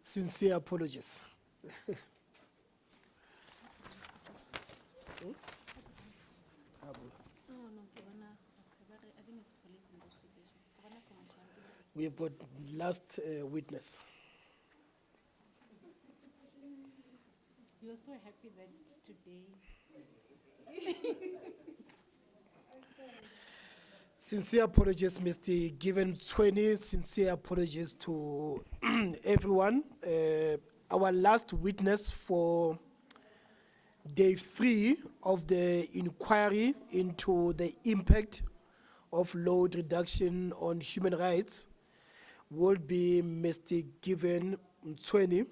Sincere apologies. We have got last witness. You're so happy that today. Sincere apologies, Mr. Given 20. Sincere apologies to everyone. Our last witness for day 3 of the inquiry into the impact of load reduction on human rights will be Mr. Given 20.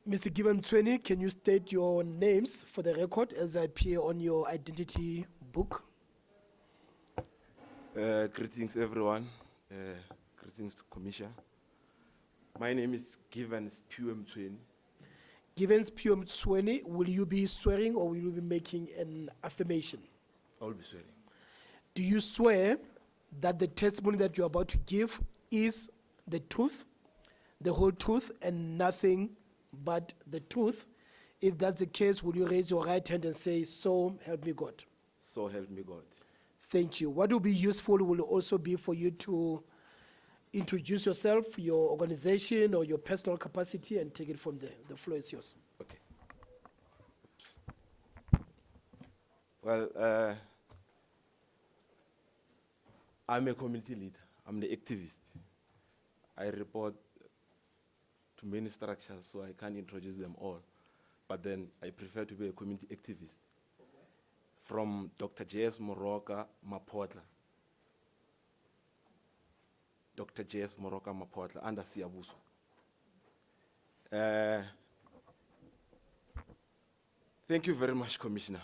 Mr. Given 20, can you state your names for the record as I appear on your identity book? Greetings, everyone. Greetings to Commissioner. My name is Given Spuem Tweni. Given Spuem 20, will you be swearing or will you be making an affirmation? I will be swearing. Do you swear that the testimony that you're about to give is the truth, the whole truth, and nothing but the truth? If that's the case, will you raise your right hand and say, "So help me God"? So help me God. Thank you. What will be useful will also be for you to introduce yourself, your organization, or your personal capacity, and take it from there. The floor is yours. Okay. Well, I'm a community leader. I'm the activist. I report to many structures, so I can't introduce them all. But then I prefer to be a community activist. From Dr. J.S. Moroka Mapotla. Dr. J.S. Moroka Mapotla, under Siabuso. Thank you very much, Commissioner.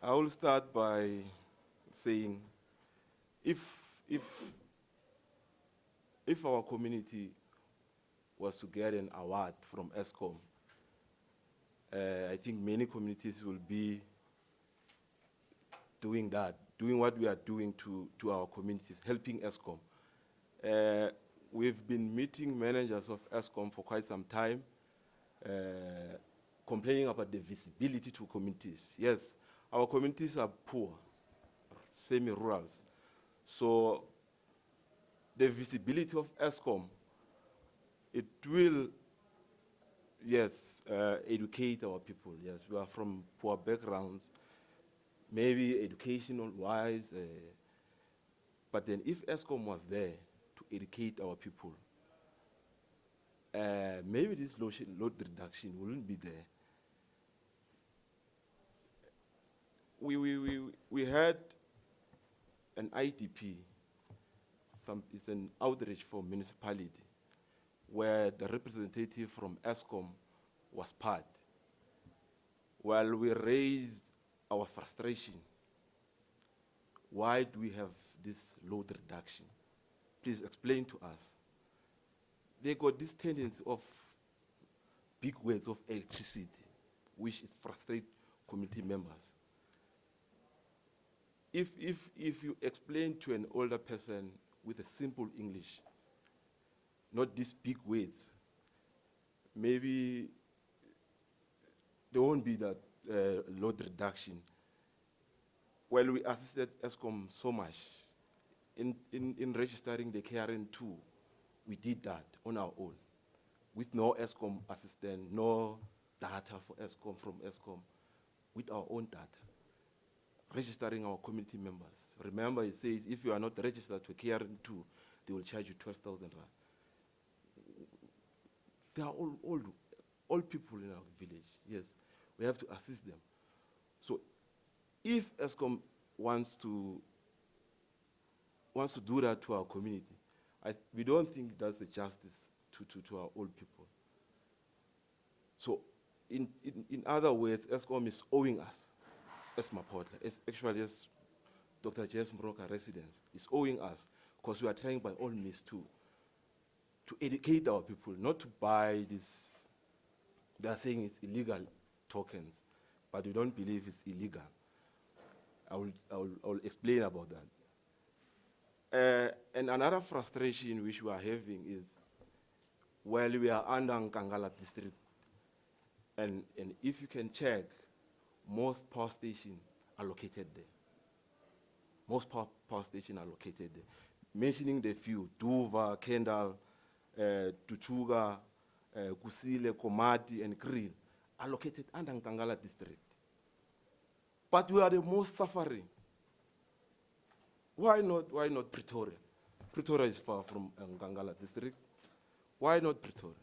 I will start by saying, if our community was to get an award from ESCOM, I think many communities will be doing that, doing what we are doing to our communities, helping ESCOM. We've been meeting managers of ESCOM for quite some time, complaining about the visibility to communities. Yes, our communities are poor, semi-rurals. So the visibility of ESCOM, it will, yes, educate our people. Yes, we are from poor backgrounds, maybe educational-wise, but then if ESCOM was there to educate our people, maybe this load reduction wouldn't be there. We had an IDP, it's an outreach for municipality, where the representative from ESCOM was part. While we raised our frustration, why do we have this load reduction? Please explain to us. They got this tendency of big words of electricity, which is frustrate community members. If you explain to an older person with a simple English, not these big words, maybe there won't be that load reduction. Well, we assisted ESCOM so much in registering the KRN2. We did that on our own, with no ESCOM assistant, no data for ESCOM from ESCOM, with our own data, registering our community members. Remember, it says if you are not registered to KRN2, they will charge you 12,000 rand. They are all people in our village. Yes, we have to assist them. So, if ESCOM wants to do that to our community, we don't think that's a justice to our old people. So, in other words, ESCOM is owing us, as Mapotla, actually as Dr. James Moroka residents, is owing us, because we are trying by all means to educate our people, not to buy this, they are saying it's illegal tokens, but we don't believe it's illegal. I will explain about that. And another frustration which we are having is Well, we are under Nkangala district. And if you can check, most power stations are located there. Most power stations are located there. Mentioning the few, Duva, Kendall, Tutuga, Kusile, Komati, and Kriel are located under Nkangala district. But we are the most suffering. Why not Pretoria? Pretoria is far from Nkangala district. Why not Pretoria?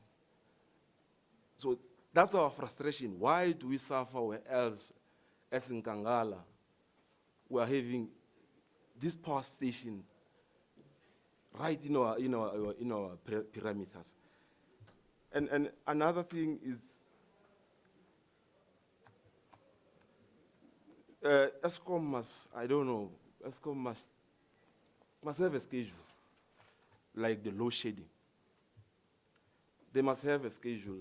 So that's our frustration. Why do we suffer where else, as in Nkangala, we are having this power station right in our parameters? And another thing is, ESCOM must, I don't know, ESCOM must have a schedule, like the load shedding. They must have a schedule,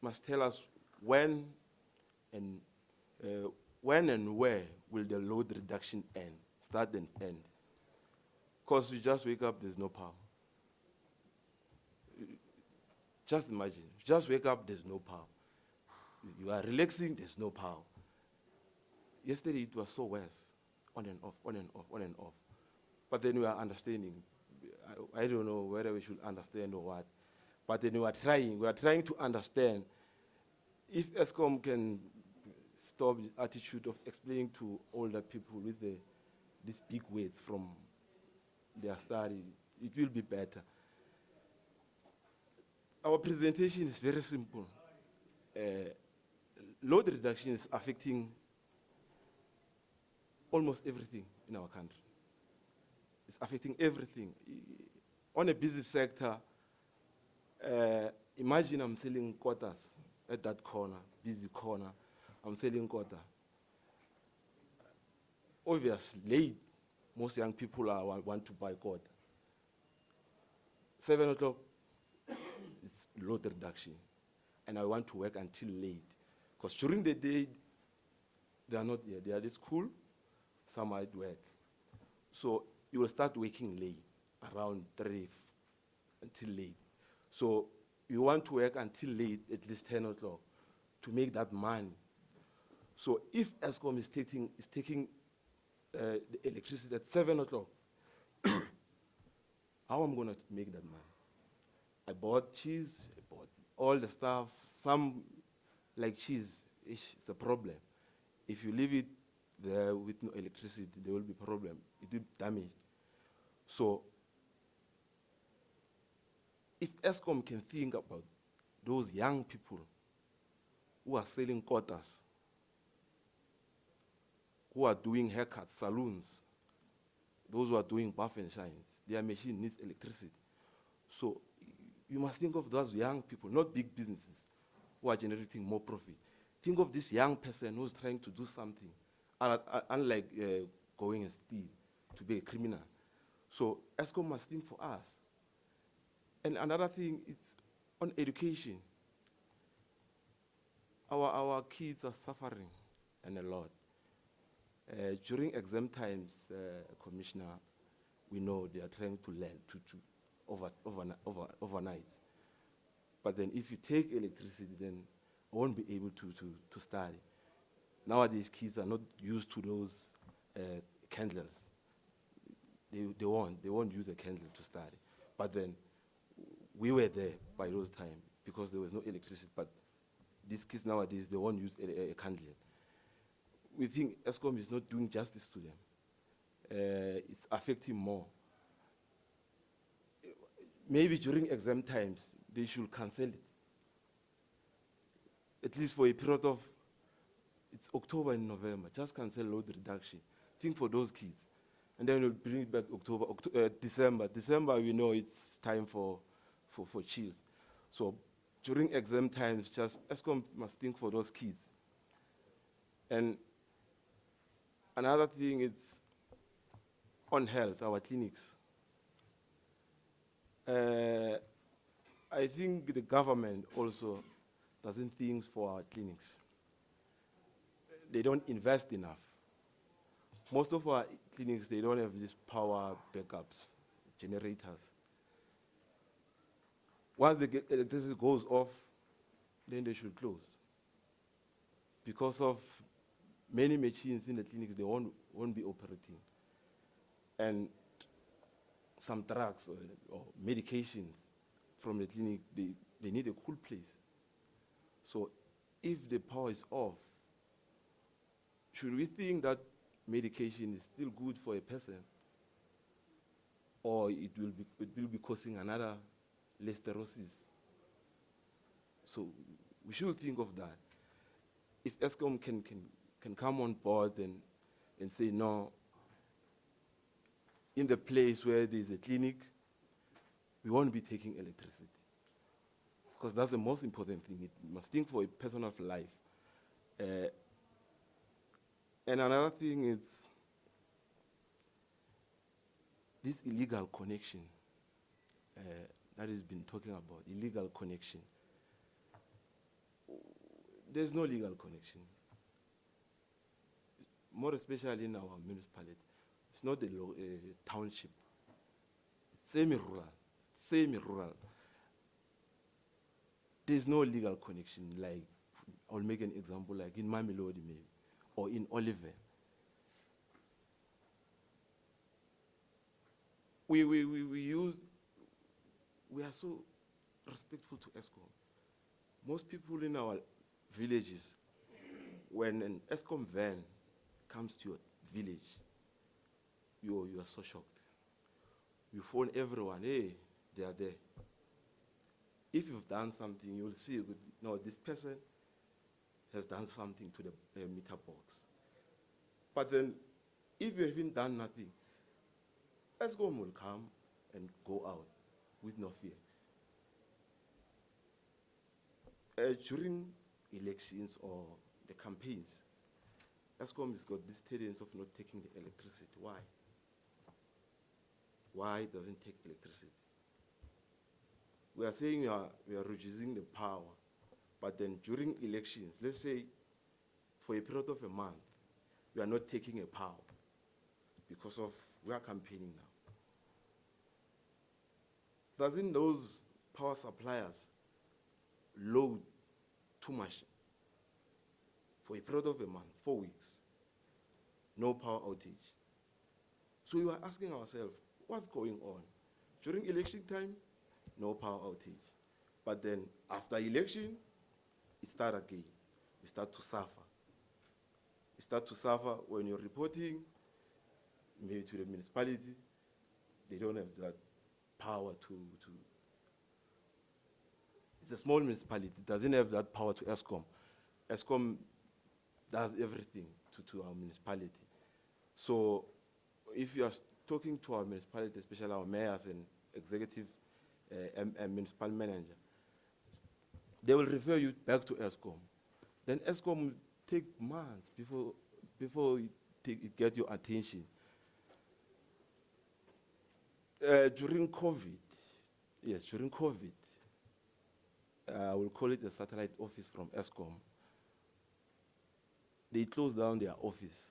must tell us when and where will the load reduction end, start and end. Because you just wake up, there's no power. Just imagine, you just wake up, there's no power. You are relaxing, there's no power. Yesterday it was so worse, on and off, on and off, on and off. But then we are understanding. I don't know whether we should understand or what. But then we are trying to understand if ESCOM can stop the attitude of explaining to older people with these big weights from their study, it will be better. Our presentation is very simple. Load reduction is affecting almost everything in our country. It's affecting everything. On a busy sector, imagine I'm selling quarters at that corner, busy corner. I'm selling quarter. Obviously, late, most young people want to buy quarter. 7 o'clock, it's load reduction. And I want to work until late. Because during the day, they are not here. They are at school, some are at work. So you will start working late, around 3 until late. So you want to work until late, at least 10 o'clock, to make that money. So if ESCOM is taking the electricity at 7 o'clock, how am I going to make that money? I bought cheese, I bought all the stuff. Some, like cheese, it's a problem. If you leave it there with no electricity, there will be a problem. It will be damaged. So if ESCOM can think about those young people who are selling quarters, who are doing haircuts, salons, those who are doing buff and shines, their machine needs electricity. So you must think of those young people, not big businesses, who are generating more profit. Think of this young person who's trying to do something, unlike going and steal, to be a criminal. So ESCOM must think for us. And another thing, it's on education. Our kids are suffering, and a lot. During exam times, Commissioner, we know they are trying to learn overnight. But then if you take electricity, then I won't be able to study. Nowadays, kids are not used to those candles. They won't use a candle to study. But then we were there by those times because there was no electricity. But these kids nowadays, they won't use a candle. We think ESCOM is not doing justice to them. It's affecting more. Maybe during exam times, they should cancel it. At least for a period of, it's October and November, just cancel load reduction. Think for those kids. And then we'll bring it back December. December, we know it's time for chills. So during exam times, just ESCOM must think for those kids. And another thing is on health, our clinics. I think the government also doesn't think for our clinics. They don't invest enough. Most of our clinics, they don't have these power backups, generators. Once the electricity goes off, then they should close. Because of many machines in the clinics, they won't be operating. And some drugs or medications from the clinic, they need a cool place. So if the power is off, should we think that medication is still good for a person, or it will be causing another listeriosis? So we should think of that. If ESCOM can come on board and say, no, in the place where there's a clinic, we won't be taking electricity. Because that's the most important thing. It must think for a person of life. And another thing is this illegal connection that has been talking about, illegal connection. There's no legal connection. More especially in our municipality. It's not a township. It's semi-rural. There's no legal connection. Like, I'll make an example, like in Mamelodi maybe, or in Oliver. We are so respectful to ESCOM. Most people in our villages, when an ESCOM van comes to your village, you are so shocked. You phone everyone, hey, they are there. If you've done something, you'll see, no, this person has done something to the meter box. But then, if you haven't done nothing, ESCOM will come and go out with no fear. During elections or the campaigns, ESCOM has got this tendency of not taking the electricity. Why? Why it doesn't take electricity? We are saying we are reducing the power, but then during elections, let's say for a period of a month, we are not taking a power because of we are campaigning now. Doesn't those power suppliers load too much for a period of a month, 4 weeks, no power outage? So we are asking ourselves, what's going on? During election time, no power outage. But then after election, it starts again. We start to suffer. We start to suffer when you're reporting, maybe to the municipality, they don't have that power to it's a small municipality, it doesn't have that power to ESCOM. ESCOM does everything to our municipality. So if you are talking to our municipality, especially our mayors and executive and municipal manager, they will refer you back to ESCOM. Then ESCOM will take months before it get your attention. During COVID, I will call it a satellite office from ESCOM. They closed down their office.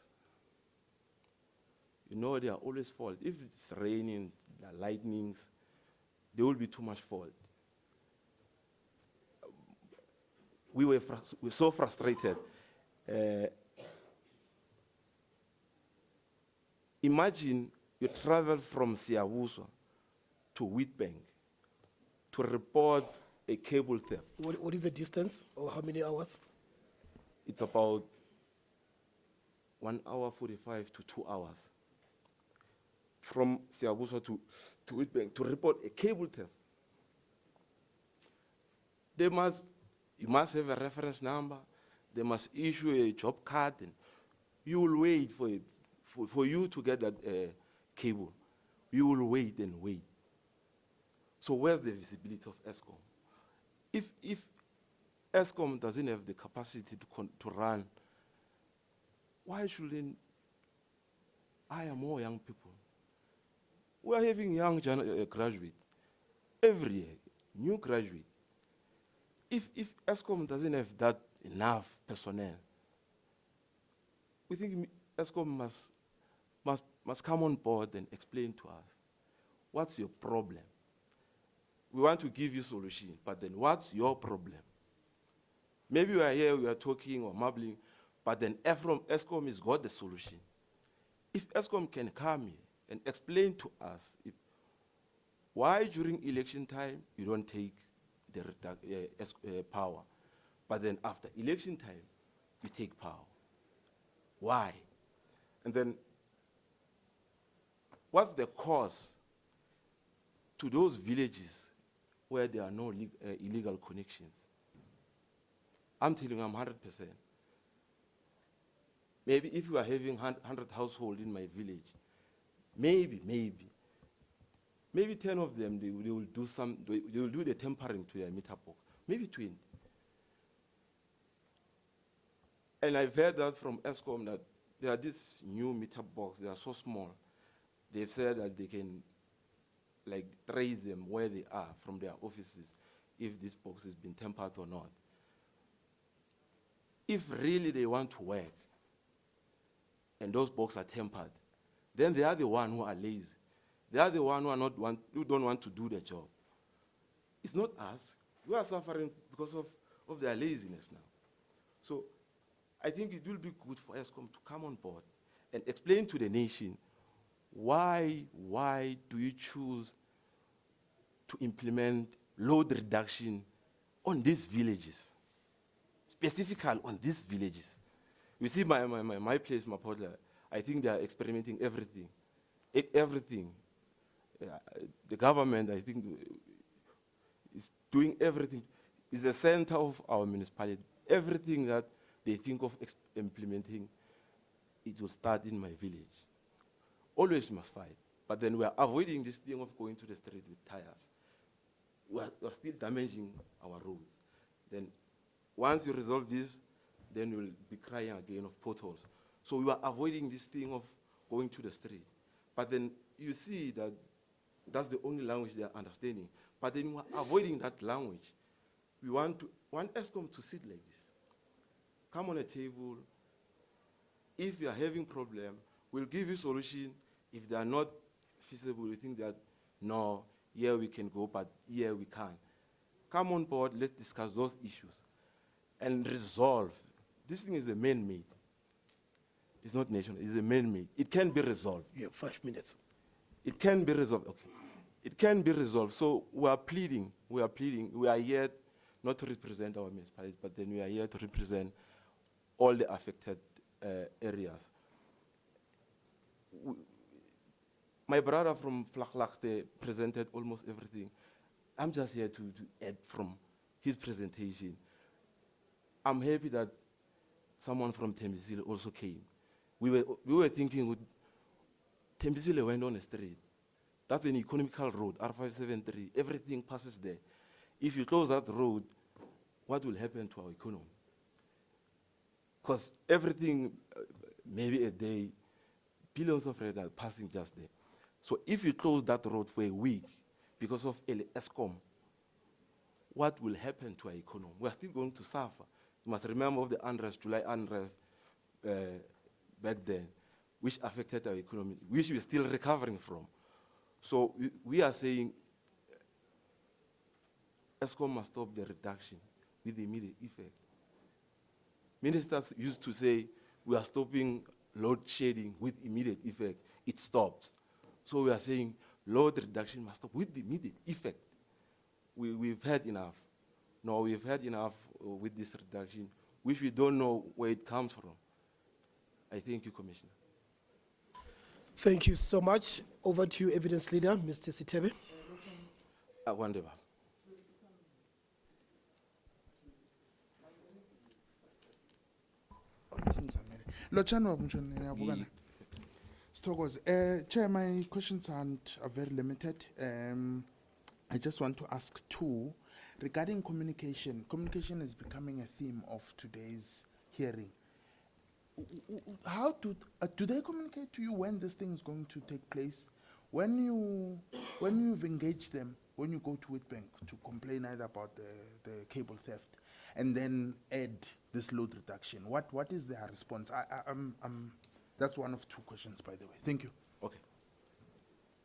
You know, they are always fault. If it's raining, there are lightnings, there will be too much fault. We were so frustrated. Imagine you travel from Siyavuso to Wheatbank to report a cable theft. What is the distance, or how many hours? It's about 1 hour 45 to 2 hours from Siyavuso to Wheatbank to report a cable theft. You must have a reference number. They must issue a job card, and you will wait for you to get that cable. You will wait and wait. So where's the visibility of ESCOM? If ESCOM doesn't have the capacity to run, why shouldn't hire more young people? We are having young graduates every year, new graduates. If ESCOM doesn't have that enough personnel, we think ESCOM must come on board and explain to us, what's your problem? we want to give you solution, but then what's your problem? Maybe we are here, we are talking or mumbling, but then ESCOM has got the solution. If ESCOM can come here and explain to us why during election time you don't take the power, but then after election time you take power. Why? And then what's the cause to those villages where there are no illegal connections? I'm telling you, I'm 100%. Maybe if you are having 100 households in my village, maybe 10 of them, they will do the tempering to their meter box. Maybe 20. And I've heard that from ESCOM that there are these new meter box, they are so small. They've said that they can trace them where they are from their offices, if this box has been tempered or not. If really they want to work, and those boxes are tempered, then they are the ones who are lazy. They are the ones who don't want to do the job. It's not us. We are suffering because of their laziness now. So I think it will be good for ESCOM to come on board and explain to the nation why do you choose to implement load reduction on these villages, specifically on these villages. You see my place, Mapotla, I think they are experimenting everything. Everything. The government, I think, is doing everything. It's the center of our municipality. Everything that they think of implementing, it will start in my village. Always must fight. But then we are avoiding this thing of going to the street with tires. We are still damaging our roads. Then once you resolve this, then you'll be crying again of potholes. So we are avoiding this thing of going to the street. But then you see that that's the only language they are understanding. But then we are avoiding that language. We want ESCOM to sit like this. Come on a table. If you are having problem, we'll give you solution. If they are not feasible, we think that, no, here we can go, but here we can't. Come on board, let's discuss those issues and resolve. This thing is a man-made. It's not national, it's a man-made. It can be resolved. You have 5 minutes. It can be resolved, okay. It can be resolved. So we are pleading. We are here not to represent our municipalities, but then we are here to represent all the affected areas. My brother from Vlakte presented almost everything. I'm just here to add from his presentation. I'm happy that someone from Tembisile also came. We were thinking, Tembisile went on a street. That's an economical road, R573. Everything passes there. If you close that road, what will happen to our economy? Because everything, maybe a day, billions of rand are passing just there. So if you close that road for a week because of ESCOM, what will happen to our economy? We are still going to suffer. You must remember of the unrest, July unrest back then, which affected our economy, which we're still recovering from. So we are saying ESCOM must stop the reduction with immediate effect. Ministers used to say, we are stopping load shedding with immediate effect. It stops. So we are saying load reduction must stop with immediate effect. We've had enough. No, we've had enough with this reduction, which we don't know where it comes from. I thank you, Commissioner. Thank you so much. Over to you, Evidence Leader, Mr. Sitebe. Wonderful. Lotshani wabunjani niyavukana. Sithokoze. Chair, my questions are very limited. I just want to ask two regarding communication. Communication is becoming a theme of today's hearing. How do they communicate to you when this thing is going to take place? When you've engaged them, when you go to Witbank to complain either about the cable theft, and then add this load reduction, what is their response? That's one of two questions, by the way. Thank you. Okay.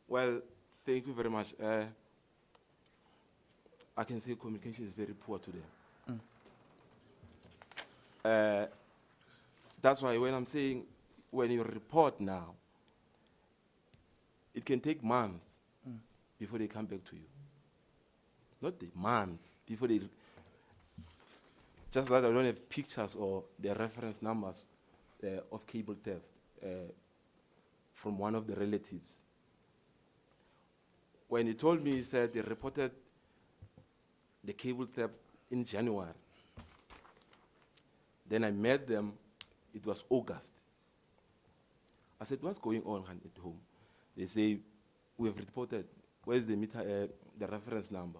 Well, thank you very much. I can say communication is very poor today. That's why when I'm saying, when you report now, it can take months before they come back to you. Not the months before they, just like I don't have pictures or the reference numbers of cable theft from one of the relatives. When he told me, he said they reported the cable theft in January. Then I met them, it was August. I said, what's going on at home? They say, we have reported, where's the meter, the reference number?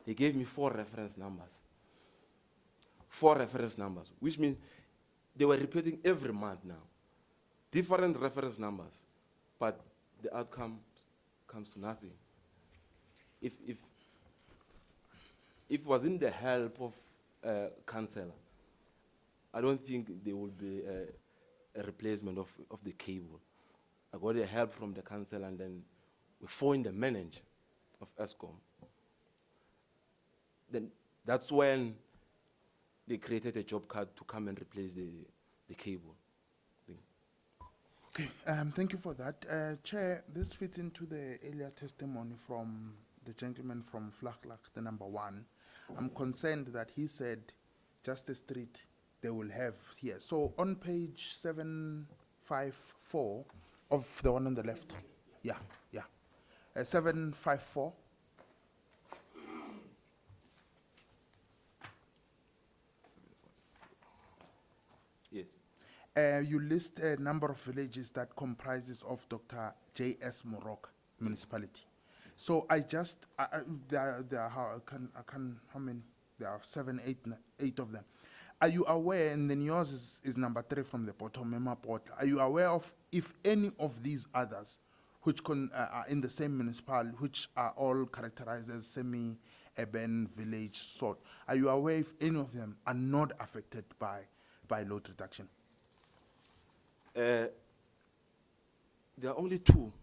He gave me 4 reference numbers. 4 reference numbers, which means they were repeating every month now. Different reference numbers, but the outcome comes to nothing. If it wasn't the help of counselor, I don't think there would be a replacement of the cable. I got the help from the council, and then we phoned the manager of Eskom. Then that's when they created a job card to come and replace the cable. Okay, thank you for that. Chair, this fits into the earlier testimony from the gentleman from Vlakplak, the number 1. I'm concerned that he said just the street they will have here. So on page 754 of the one on the left. Yeah. 754. Yes. You list a number of villages that comprises of Dr. J.S. Morok municipality. So I just, there are how many? There are 7, 8 of them. Are you aware, and then yours is number 3 from the bottom, Mema Portal. Are you aware of if any of these others, which are in the same municipality, which are all characterized as semi-urban village sort, are you aware if any of them are not affected by load reduction? There are only 2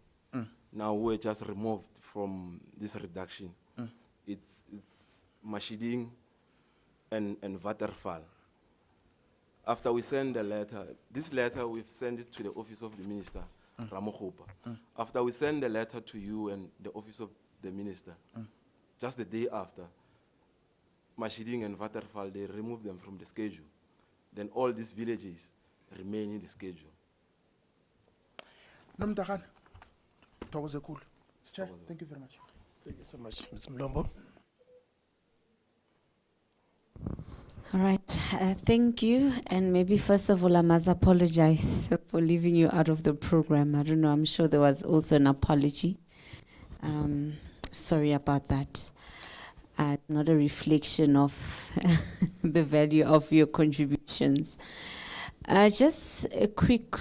now were just removed from this reduction. It's Mashiding and Waterfall. After we send the letter, this letter we've sent it to the office of the minister, Ramokgopa. After we send the letter to you and the office of the minister, just the day after, Mashiding and Waterfall, they removed them from the schedule. Then all these villages remain in the schedule. Nomtagan, Thokoze Khulu. Chair, Thokoze. thank you very much. Thank you so much, Ms. Mlombo. All right, thank you. And maybe first of all, I must apologize for leaving you out of the program. I don't know, I'm sure there was also an apology. Sorry about that. Not a reflection of the value of your contributions. Just a quick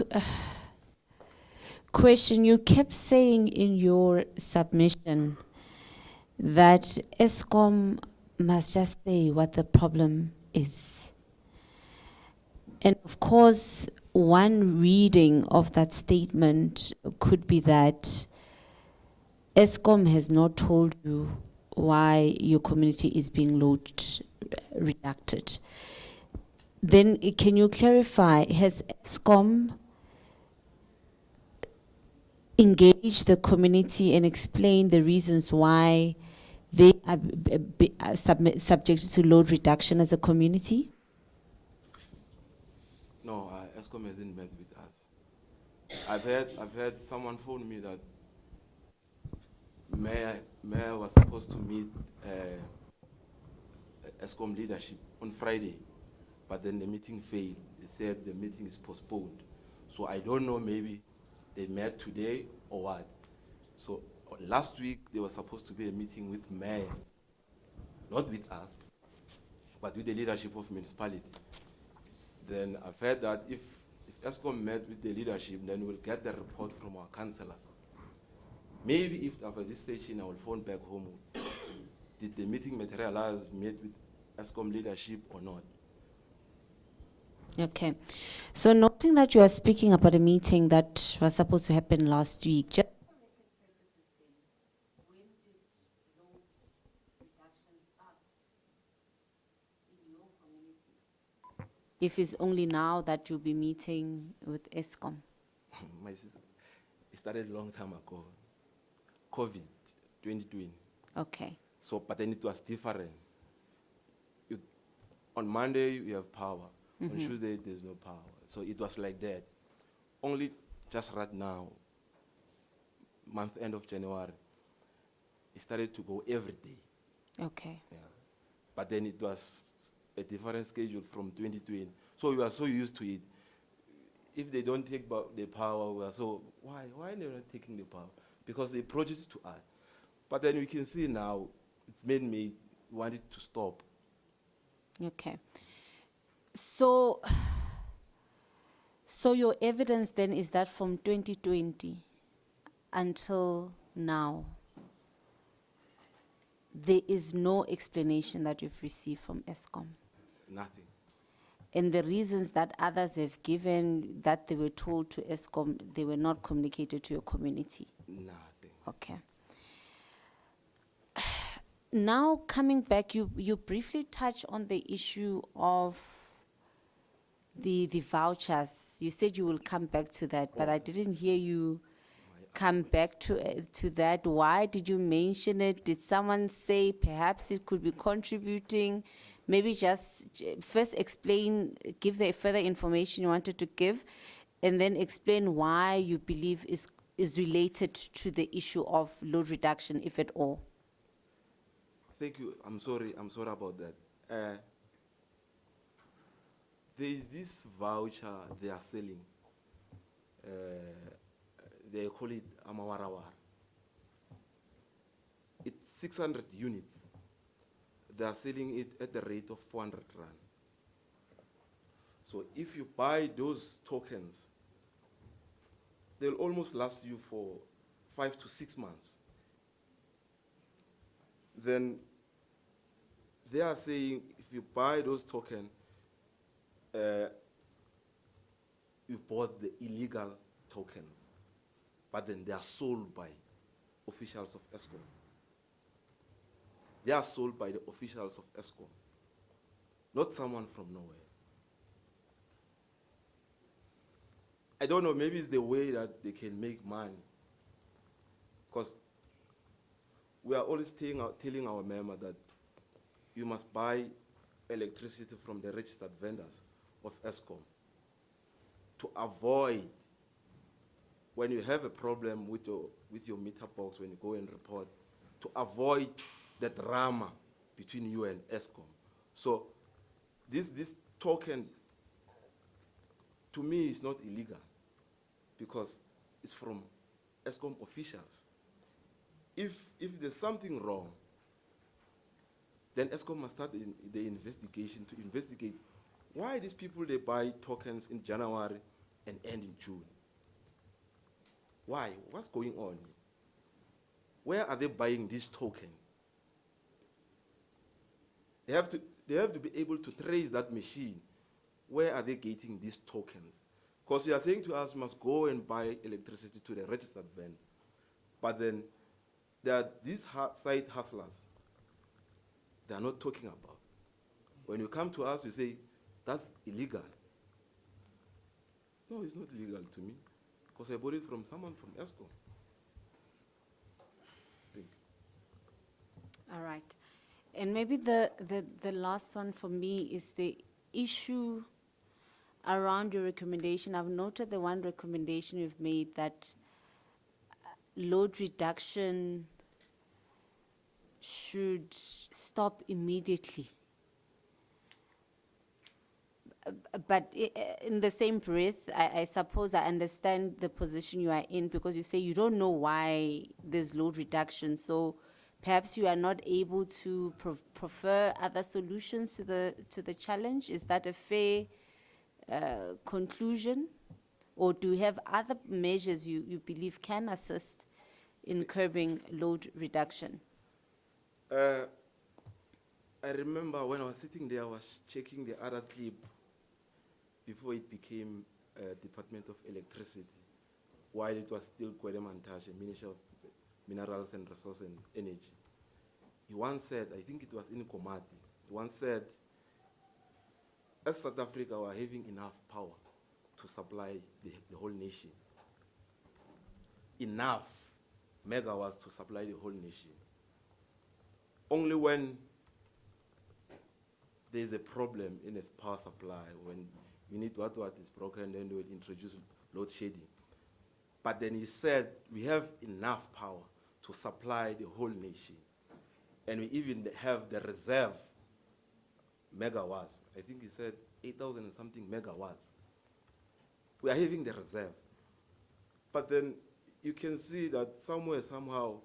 question. You kept saying in your submission that Eskom must just say what the problem is. And of course, one reading of that statement could be that Eskom has not told you why your community is being load reducted. Then can you clarify, has Eskom engaged the community and explained the reasons why they are subjected to load reduction as a community? No, Eskom hasn't met with us. I've heard someone phone me that Mayor was supposed to meet Eskom leadership on Friday, but then the meeting failed. They said the meeting is postponed. So I don't know, maybe they met today or what. So last week there was supposed to be a meeting with Mayor, not with us, but with the leadership of municipality. Then I've heard that if Eskom met with the leadership, then we'll get the report from our councillors. Maybe if after this session I will phone back home, did the meeting materialize, met with Eskom leadership or not? Okay. So noting that you are speaking about a meeting that was supposed to happen last week, just if it's only now that you'll be meeting with ESCOM? My sister, it started a long time ago. COVID, 2020. Okay. So, but then it was different. You, on Monday, you have power. On Tuesday, there's no power. So it was like that. Only just right now, month end of January, it started to go every day. Okay. Yeah. But then it was a different schedule from 2020. So we are so used to it. If they don't take the power, we are so, why are they not taking the power? Because they project it to us. But then we can see now, it's made me want it to stop. Okay. So your evidence then is that from 2020 until now, there is no explanation that you've received from ESCOM. Nothing. And the reasons that others have given that they were told to ESCOM, they were not communicated to your community. Nothing. Okay. Now coming back, you briefly touch on the issue of the vouchers. You said you will come back to that, but I didn't hear you come back to that. Why did you mention it? Did someone say perhaps it could be contributing? Maybe just first explain, give the further information you wanted to give, and then explain why you believe is related to the issue of load reduction, if at all. Thank you. I'm sorry about that. There is this voucher they are selling. They call it Amawarawar. It's 600 units. They are selling it at the rate of 400 rand. So if you buy those tokens, they'll almost last you for 5 to 6 months. Then they are saying if you buy those tokens, you bought the illegal tokens, but then they are sold by officials of ESCOM. They are sold by the officials of ESCOM, not someone from nowhere. I don't know, maybe it's the way that they can make money. Because we are always telling our member that you must buy electricity from the registered vendors of ESCOM to avoid, when you have a problem with your meter box, when you go and report, to avoid the drama between you and ESCOM. So this token, to me, is not illegal because it's from ESCOM officials. If there's something wrong, then ESCOM must start the investigation to investigate why these people, they buy tokens in January and end in June. Why? What's going on? Where are they buying this token? They have to be able to trace that machine. Where are they getting these tokens? Because you are saying to us, you must go and buy electricity to the registered vendor. But then there are these side hustlers they are not talking about. When you come to us, you say, that's illegal. No, it's not illegal to me, because I bought it from someone from ESCOM. Thank you. All right. And maybe the last one for me is the issue around your recommendation. I've noted the one recommendation you've made that load reduction should stop immediately. But in the same breath, I suppose I understand the position you are in, because you say you don't know why there's load reduction. So perhaps you are not able to prefer other solutions to the challenge. Is that a fair conclusion? Or do you have other measures you believe can assist in curbing load reduction? I remember when I was sitting there, I was checking the other clip before it became Department of Electricity, while it was still Gwede Mantashe, Minister of Minerals and Resources and Energy. He once said, I think it was in Komati, he once said, as South Africa, we are having enough power to supply the whole nation. Enough megawatts to supply the whole nation. Only when there is a problem in its power supply, when you need what is broken, then they will introduce load shedding. But then he said we have enough power to supply the whole nation. And we even have the reserve megawatts. I think he said 8,000 and something megawatts. We are having the reserve. But then you can see that somewhere, somehow,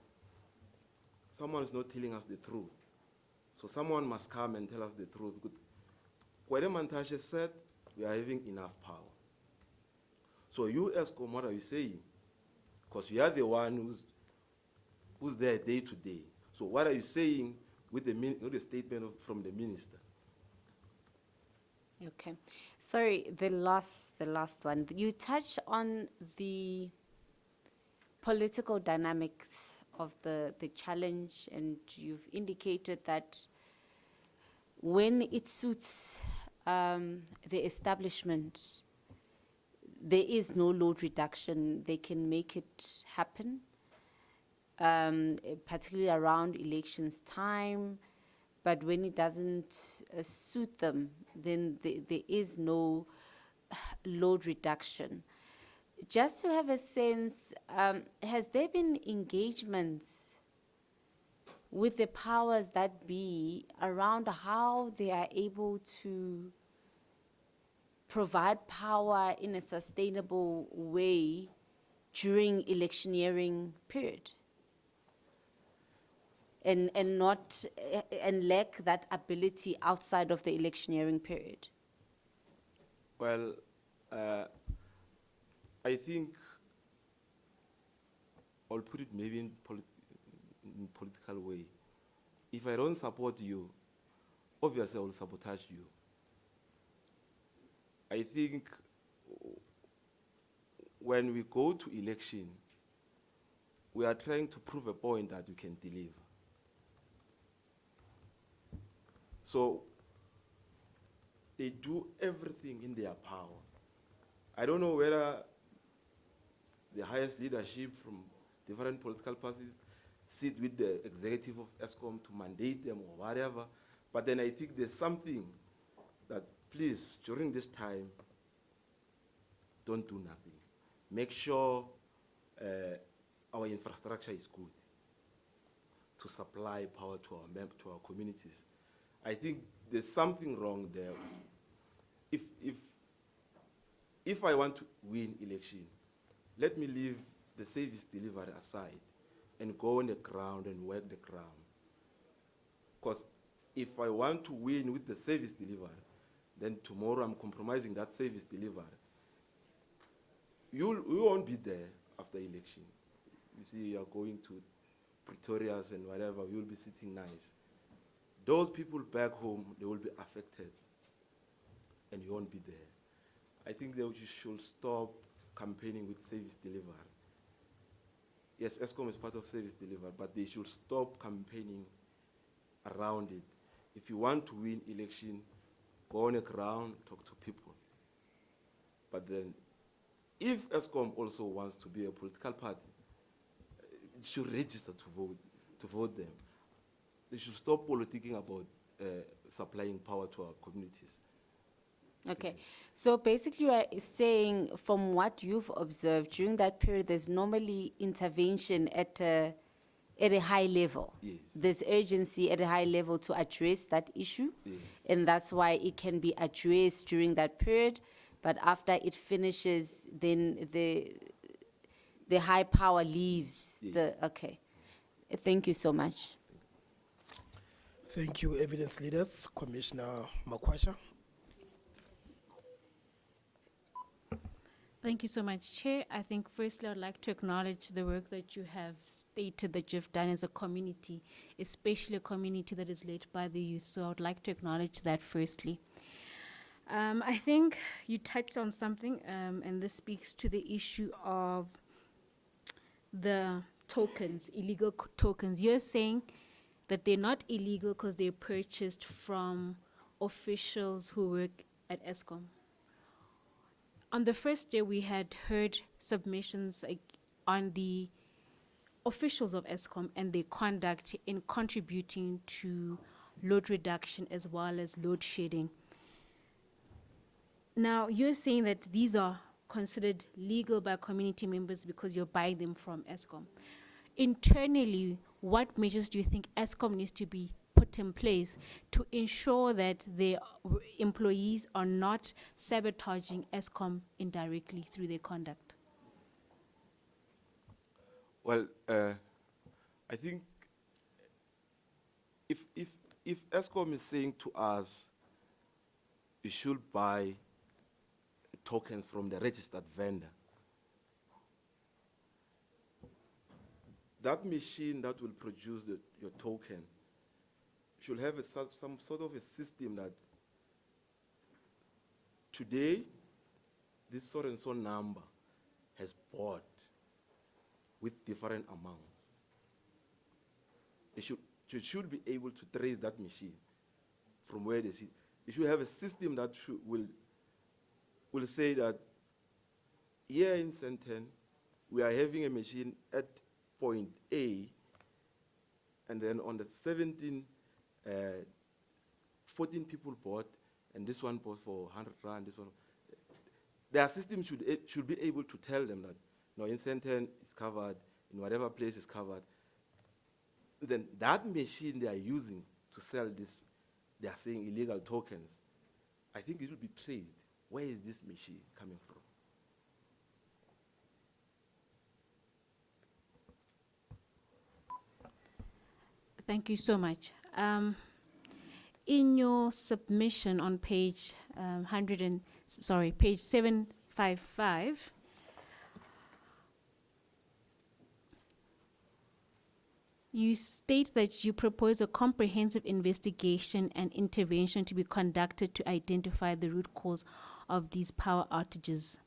someone is not telling us the truth. So someone must come and tell us the truth. Kwede Mantashe said we are having enough power. So you, Eskom, what are you saying? Because you are the one who's there day to day. So what are you saying with the statement from the minister? Okay. Sorry, the last one. You touch on the political dynamics of the challenge, and you've indicated that when it suits the establishment, there is no load reduction. They can make it happen, particularly around elections time. But when it doesn't suit them, then there is no load reduction. Just to have a sense, has there been engagements with the powers that be around how they are able to provide power in a sustainable way during electioneering period? And not and lack that ability outside of the electioneering period? Well, I think I'll put it maybe in political way. If I don't support you, obviously I will sabotage you. I think when we go to election, we are trying to prove a point that we can deliver. So they do everything in their power. I don't know whether the highest leadership from different political parties sit with the executive of Eskom to mandate them or whatever, but then I think there's something that, please, during this time, don't do nothing. Make sure our infrastructure is good to supply power to our communities. I think there's something wrong there. If I want to win election, let me leave the service delivery aside and go on the ground and work the ground. Because if I want to win with the service delivery, then tomorrow I'm compromising that service delivery. You won't be there after election. You see, you are going to Pretoria's and whatever, you'll be sitting nice. Those people back home, they will be affected, and you won't be there. I think they should stop campaigning with service delivery. Yes, Eskom is part of service delivery, but they should stop campaigning around it. If you want to win election, go on the ground, talk to people. But then, if Eskom also wants to be a political party, it should register to vote them. They should stop politicking about supplying power to our communities. Okay, so basically you are saying, from what you've observed, during that period, there's normally intervention at a high level. Yes. There's urgency at a high level to address that issue. Yes. And that's why it can be addressed during that period. But after it finishes, then the high power leaves. Yes. Okay. Thank you so much. Thank you, evidence leaders. Commissioner Makwasha. Thank you so much, Chair. I think firstly I'd like to acknowledge the work that you have stated that you've done as a community, especially a community that is led by the youth. So I would like to acknowledge that firstly. I think you touched on something, and this speaks to the issue of the tokens, illegal tokens. You're saying that they're not illegal because they're purchased from officials who work at ESCOM. On the first day, we had heard submissions on the officials of ESCOM and their conduct in contributing to load reduction as well as load shedding. Now, you're saying that these are considered legal by community members because you're buying them from ESCOM. Internally, what measures do you think ESCOM needs to be put in place to ensure that their employees are not sabotaging ESCOM indirectly through their conduct? Well, I think if ESCOM is saying to us, you should buy tokens from the registered vendor, that machine that will produce your token should have some sort of a system that today this so and so number has bought with different amounts. It should be able to trace that machine from where they see. You should have a system that will say that here in Sandton, we are having a machine at point A, and then on the 17, 14 people bought, and this one bought for 100 rand, this one. Their system should be able to tell them that, no, in Sandton it's covered, in whatever place is covered. Then that machine they are using to sell this, they are saying illegal tokens, I think it will be traced. Where is this machine coming from? Thank you so much. In your submission on page page 755, you state that you propose a comprehensive investigation and intervention to be conducted to identify the root cause of these power outages.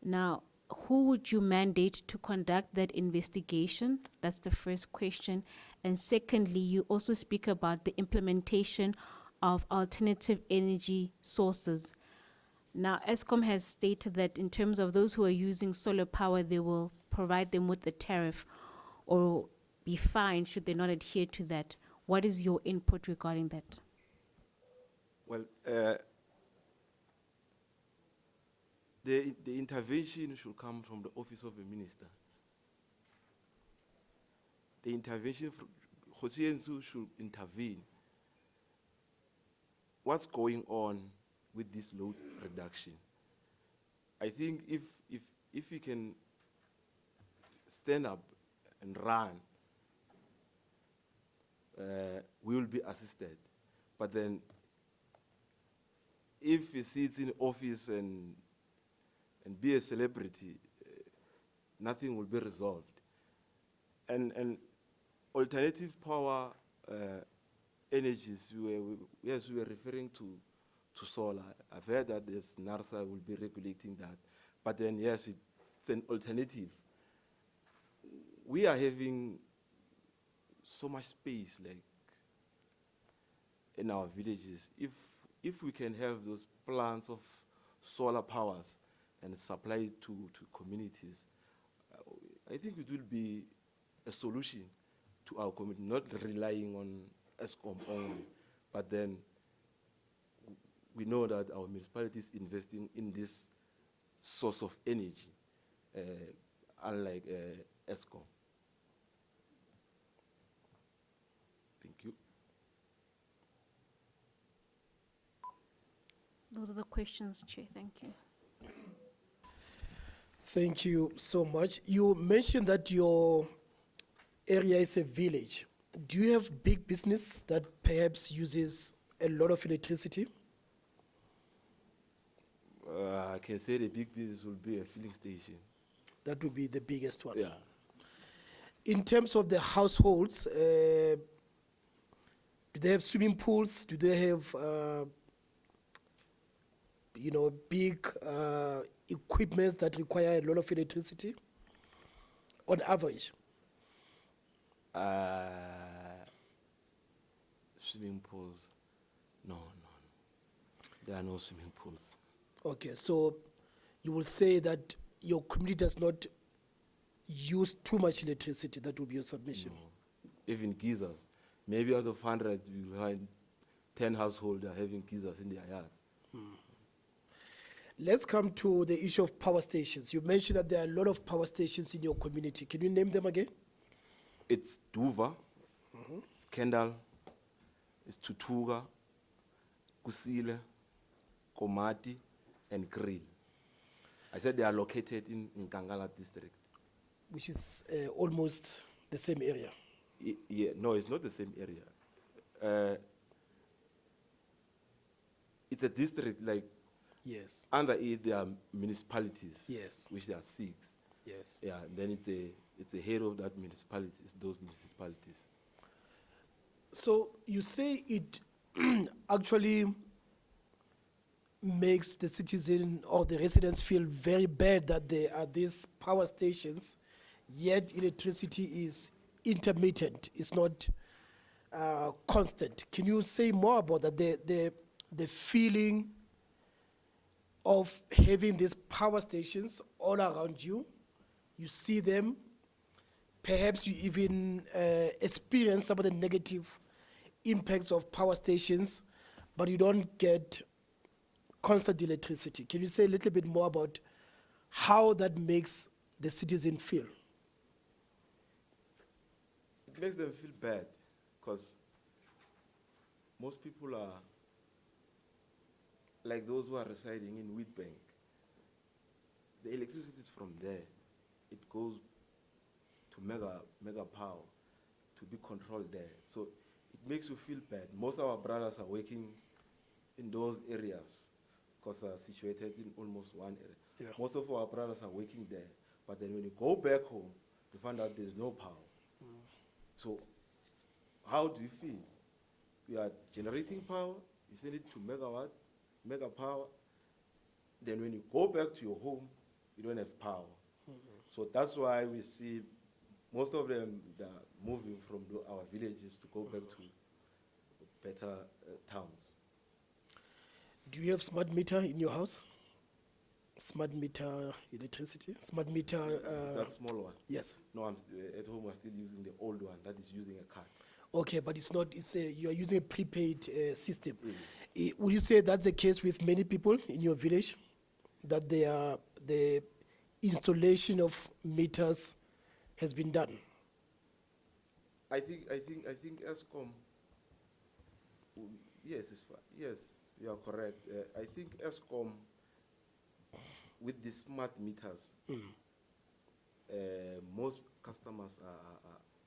Now, who would you mandate to conduct that investigation? That's the first question. And secondly, you also speak about the implementation of alternative energy sources. Now, ESCOM has stated that in terms of those who are using solar power, they will provide them with a tariff or be fined should they not adhere to that. What is your input regarding that? Well, the intervention should come from the office of the minister. The intervention from Hosiensu should intervene. What's going on with this load reduction? I think if we can stand up and run, we will be assisted. But then, if he sits in office and be a celebrity, nothing will be resolved. And alternative power energies, yes, we were referring to solar. I've heard that this NARSA will be regulating that. But then, yes, it's an alternative. We are having so much space, like, in our villages. If we can have those plants of solar powers and supply it to communities, I think it will be a solution to our community, not relying on ESCOM only, but then we know that our municipality is investing in this source of energy, unlike ESCOM. Thank you. Those are the questions, Chair. Thank you. Thank you so much. You mentioned that your area is a village. Do you have big business that perhaps uses a lot of electricity? I can say the big business will be a filling station. That would be the biggest one. Yeah. In terms of the households, do they have swimming pools? Do they have, big equipments that require a lot of electricity? On average. Swimming pools, no. There are no swimming pools. Okay, so you will say that your community does not use too much electricity. That will be your submission. Even geysers. Maybe out of 100, you find 10 households are having geysers in their yard. Let's come to the issue of power stations. You mentioned that there are a lot of power stations in your community. Can you name them again? It's Duva, it's Kendall, it's Tutuga, Kusile, Komati, and Grill. I said they are located in Nkangala district. Which is almost the same area. Yeah, no, it's not the same area. It's a district like Yes, under it there are municipalities. Yes. Which there are 6. yes. Yeah, then it's a head of that municipality. It's those municipalities. So you say it actually makes the citizen or the residents feel very bad that there are these power stations, yet electricity is intermittent, it's not constant. Can you say more about that? The feeling of having these power stations all around you, you see them, perhaps you even experience some of the negative impacts of power stations, but you don't get constant electricity. Can you say a little bit more about how that makes the citizen feel? It makes them feel bad because most people are like those who are residing in Wheatbank. The electricity is from there. It goes to mega power to be controlled there. So it makes you feel bad. Most of our brothers are working in those areas because they are situated in almost one area. Yeah. Most of our brothers are working there. But then when you go back home, you find out there's no power. So how do you feel? You are generating power, you send it to mega power. Then when you go back to your home, you don't have power. So that's why we see most of them they are moving from our villages to go back to better towns. Do you have smart meter in your house? Smart meter electricity? Smart meter? That small one. Yes. No, I'm at home. I'm still using the old one that is using a card. Okay, but it's not. You are using a prepaid system. Would you say that's the case with many people in your village, that the installation of meters has been done? I think ESCOM. Yes, yes, you are correct. I think ESCOM with the smart meters, most customers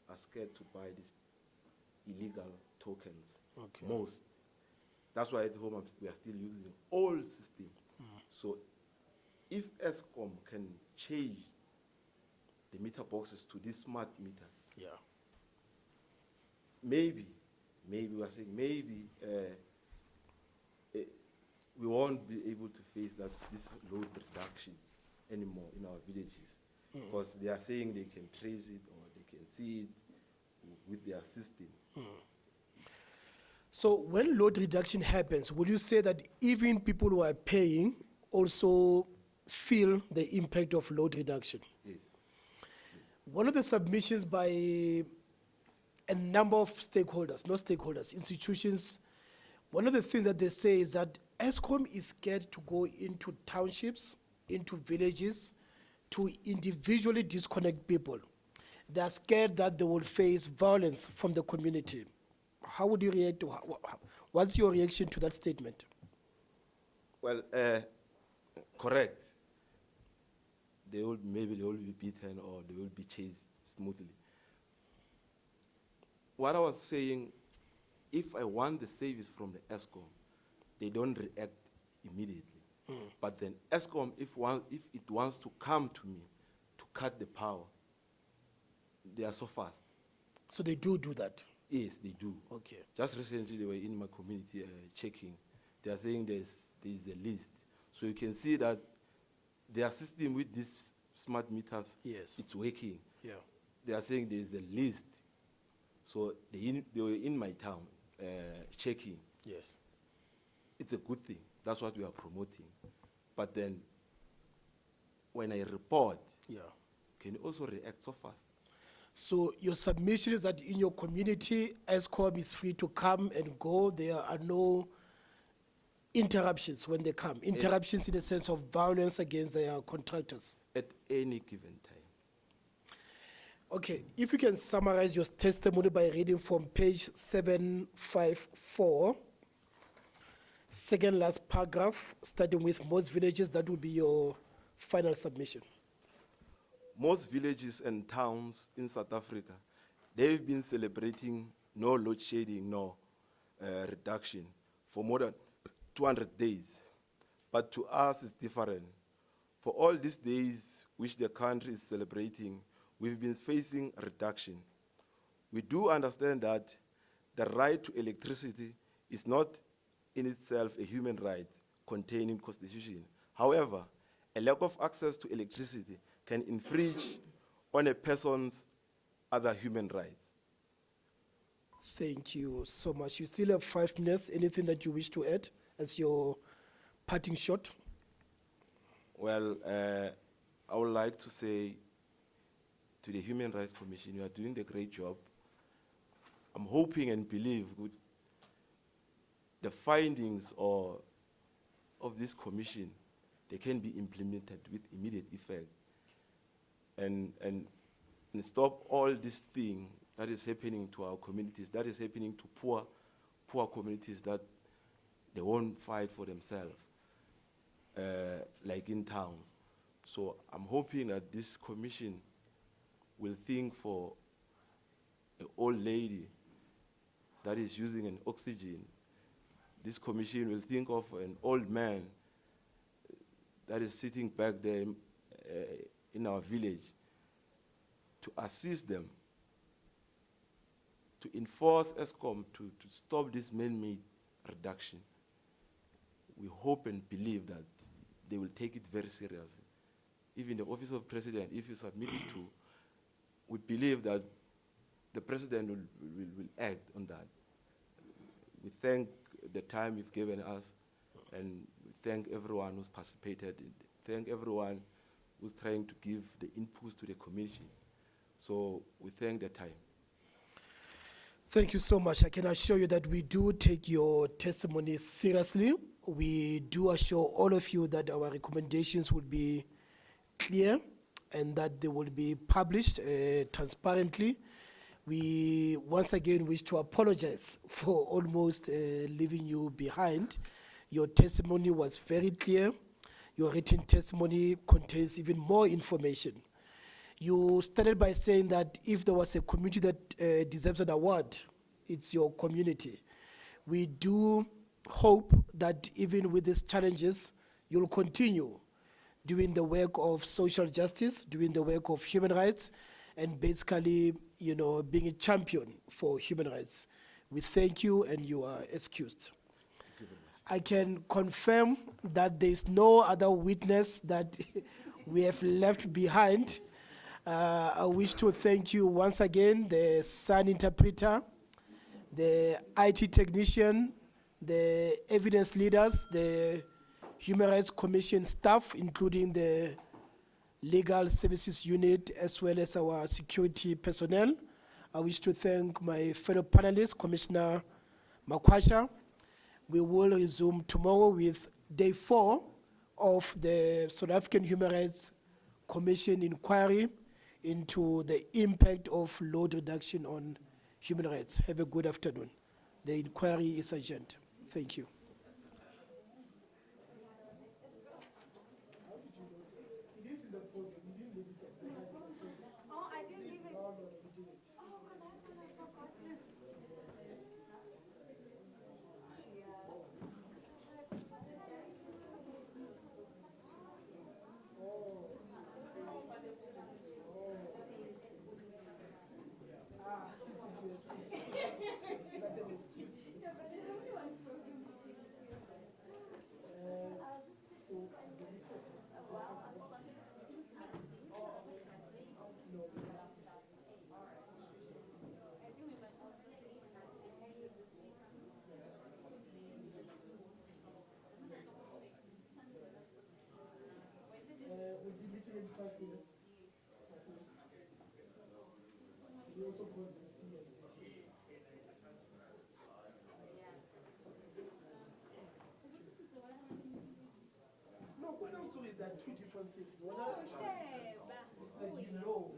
are scared to buy these illegal tokens. Okay. Most. That's why at home we are still using the old system. So if ESCOM can change the meter boxes to this smart meter, Yeah. maybe we are saying maybe we won't be able to face this load reduction anymore in our villages, because they are saying they can trace it or they can see it with their system. So when load reduction happens, would you say that even people who are paying also feel the impact of load reduction? Yes. One of the submissions by a number of stakeholders, not stakeholders, institutions, one of the things that they say is that ESCOM is scared to go into townships, into villages, to individually disconnect people. They are scared that they will face violence from the community. How would you react? What's your reaction to that statement? Well, correct. Maybe they will be beaten or they will be chased smoothly. What I was saying, if I want the service from the ESCOM, they don't react immediately. But then ESCOM, if it wants to come to me to cut the power, they are so fast. So they do that. Yes, they do. Okay. Just recently, they were in my community checking. They are saying there's a list. So you can see that their system with these smart meters, Yes. it's working. Yeah. They are saying there's a list. So they were in my town checking. Yes. It's a good thing. That's what we are promoting. But then, when I report, Yeah. can you also react so fast? So your submission is that in your community, ESCOM is free to come and go. There are no interruptions when they come. Interruptions in the sense of violence against their contractors. At any given time. Okay, if you can summarize your testimony by reading from page 754, second last paragraph, starting with most villages, that will be your final submission. Most villages and towns in South Africa, they've been celebrating no load shedding, no reduction for more than 200 days. But to us, it's different. For all these days which the country is celebrating, we've been facing reduction. We do understand that the right to electricity is not in itself a human right contained in Constitution. However, a lack of access to electricity can infringe on a person's other human rights. Thank you so much. You still have 5 minutes. Anything that you wish to add as your parting shot? Well, I would like to say to the Human Rights Commission, you are doing a great job. I'm hoping and believe the findings of this commission, they can be implemented with immediate effect and stop all this thing that is happening to our communities, that is happening to poor communities that they won't fight for themselves, like in towns. So I'm hoping that this commission will think for an old lady that is using an oxygen. This commission will think of an old man that is sitting back there in our village to assist them, to enforce ESCOM to stop this man-made reduction. We hope and believe that they will take it very seriously. Even the Office of President, if you submit it to, we believe that the President will act on that. We thank the time you've given us, and we thank everyone who's participated. Thank everyone who's trying to give the inputs to the commission. So we thank the time. Thank you so much. I can assure you that we do take your testimony seriously. We do assure all of you that our recommendations will be clear and that they will be published transparently. We once again wish to apologize for almost leaving you behind. Your testimony was very clear. Your written testimony contains even more information. You started by saying that if there was a community that deserves an award, it's your community. We do hope that even with these challenges, you'll continue doing the work of social justice, doing the work of human rights, and basically, you know, being a champion for human rights. We thank you, and you are excused. I can confirm that there is no other witness that we have left behind. I wish to thank you once again, the sign interpreter, the IT technician, the evidence leaders, the Human Rights Commission staff, including the Legal Services Unit, as well as our security personnel. I wish to thank my fellow panelists, Commissioner Makwasha. We will resume tomorrow with day 4 of the South African Human Rights Commission inquiry into the impact of load reduction on human rights. Have a good afternoon. The inquiry is adjourned. Thank you. 5 minutes. We also call them C and D. No, when I told you there are two different things. When I, it's like you know.